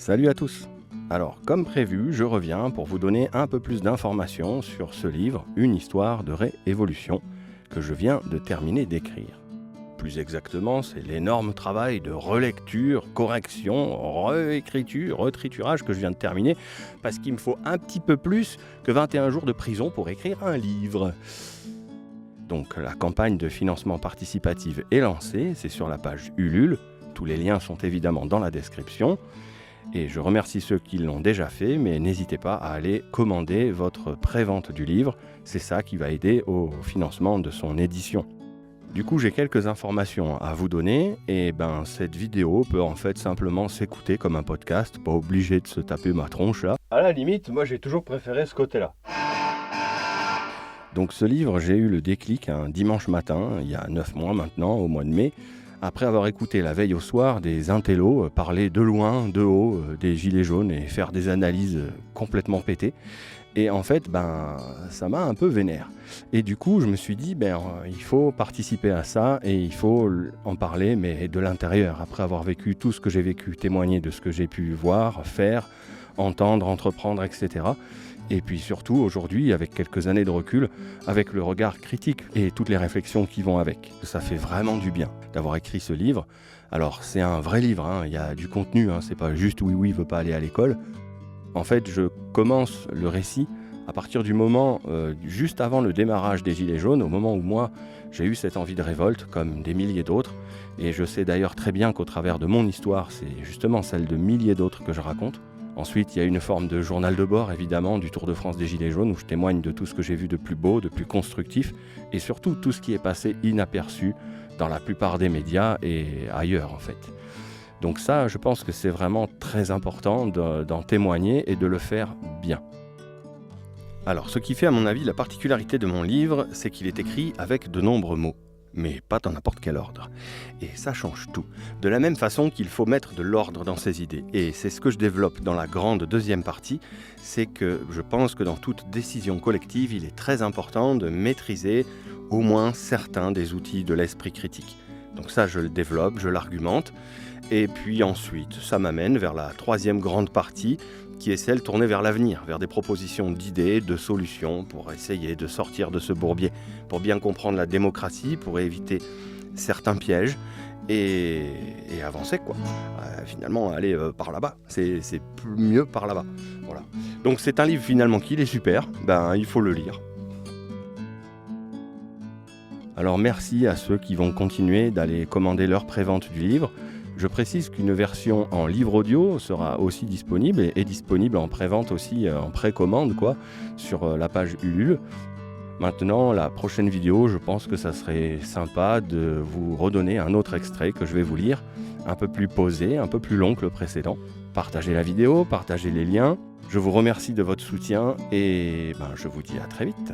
Salut à tous. Alors, comme prévu, je reviens pour vous donner un peu plus d'informations sur ce livre, Une histoire de réévolution, que je viens de terminer d'écrire. Plus exactement, c'est l'énorme travail de relecture, correction, réécriture, retriturage que je viens de terminer, parce qu'il me faut un petit peu plus que 21 jours de prison pour écrire un livre. Donc la campagne de financement participatif est lancée, c'est sur la page Ulule, tous les liens sont évidemment dans la description, et je remercie ceux qui l'ont déjà fait, mais n'hésitez pas à aller commander votre prévente du livre, c'est ça qui va aider au financement de son édition. Du coup, j'ai quelques informations à vous donner, et cette vidéo peut en fait simplement s'écouter comme un podcast, pas obligé de se taper ma tronche là. À la limite, moi j'ai toujours préféré ce côté-là. Donc ce livre, j'ai eu le déclic un dimanche matin, il y a 9 mois maintenant, au mois de mai, après avoir écouté la veille au soir des intellos parler de loin, de haut, des gilets jaunes et faire des analyses complètement pétées. Et en fait, ça m'a un peu vénère. Et du coup, je me suis dit, il faut participer à ça et il faut en parler, mais de l'intérieur. Après avoir vécu tout ce que j'ai vécu, témoigner de ce que j'ai pu voir, faire, entendre, entreprendre, etc. Et puis surtout, aujourd'hui, avec quelques années de recul, avec le regard critique et toutes les réflexions qui vont avec. Ça fait vraiment du bien d'avoir écrit ce livre. Alors, c'est un vrai livre, il y a du contenu, c'est pas juste « oui, veut pas aller à l'école ». En fait, je commence le récit à partir du moment, juste avant le démarrage des Gilets jaunes, au moment où moi, j'ai eu cette envie de révolte, comme des milliers d'autres. Et je sais d'ailleurs très bien qu'au travers de mon histoire, c'est justement celle de milliers d'autres que je raconte. Ensuite, il y a une forme de journal de bord, évidemment, du Tour de France des Gilets jaunes, où je témoigne de tout ce que j'ai vu de plus beau, de plus constructif, et surtout tout ce qui est passé inaperçu dans la plupart des médias et ailleurs, en fait. Donc ça, je pense que c'est vraiment très important d'en témoigner et de le faire bien. Alors, ce qui fait à mon avis la particularité de mon livre, c'est qu'il est écrit avec de nombreux mots, mais pas dans n'importe quel ordre. Et ça change tout. De la même façon qu'il faut mettre de l'ordre dans ses idées. Et c'est ce que je développe dans la grande deuxième partie, c'est que je pense que dans toute décision collective, il est très important de maîtriser au moins certains des outils de l'esprit critique. Donc ça, je le développe, je l'argumente. Et puis ensuite, ça m'amène vers la troisième grande partie, qui est celle tournée vers l'avenir, vers des propositions d'idées, de solutions, pour essayer de sortir de ce bourbier, pour bien comprendre la démocratie, pour éviter certains pièges, et avancer, quoi. Finalement, aller par là-bas, c'est mieux par là-bas. Voilà. Donc c'est un livre finalement qui est super, il faut le lire. Alors merci à ceux qui vont continuer d'aller commander leur prévente du livre. Je précise qu'une version en livre audio sera aussi disponible et est disponible en prévente aussi, en précommande sur la page Ulule. Maintenant, la prochaine vidéo, je pense que ça serait sympa de vous redonner un autre extrait que je vais vous lire, un peu plus posé, un peu plus long que le précédent. Partagez la vidéo, partagez les liens. Je vous remercie de votre soutien et je vous dis à très vite.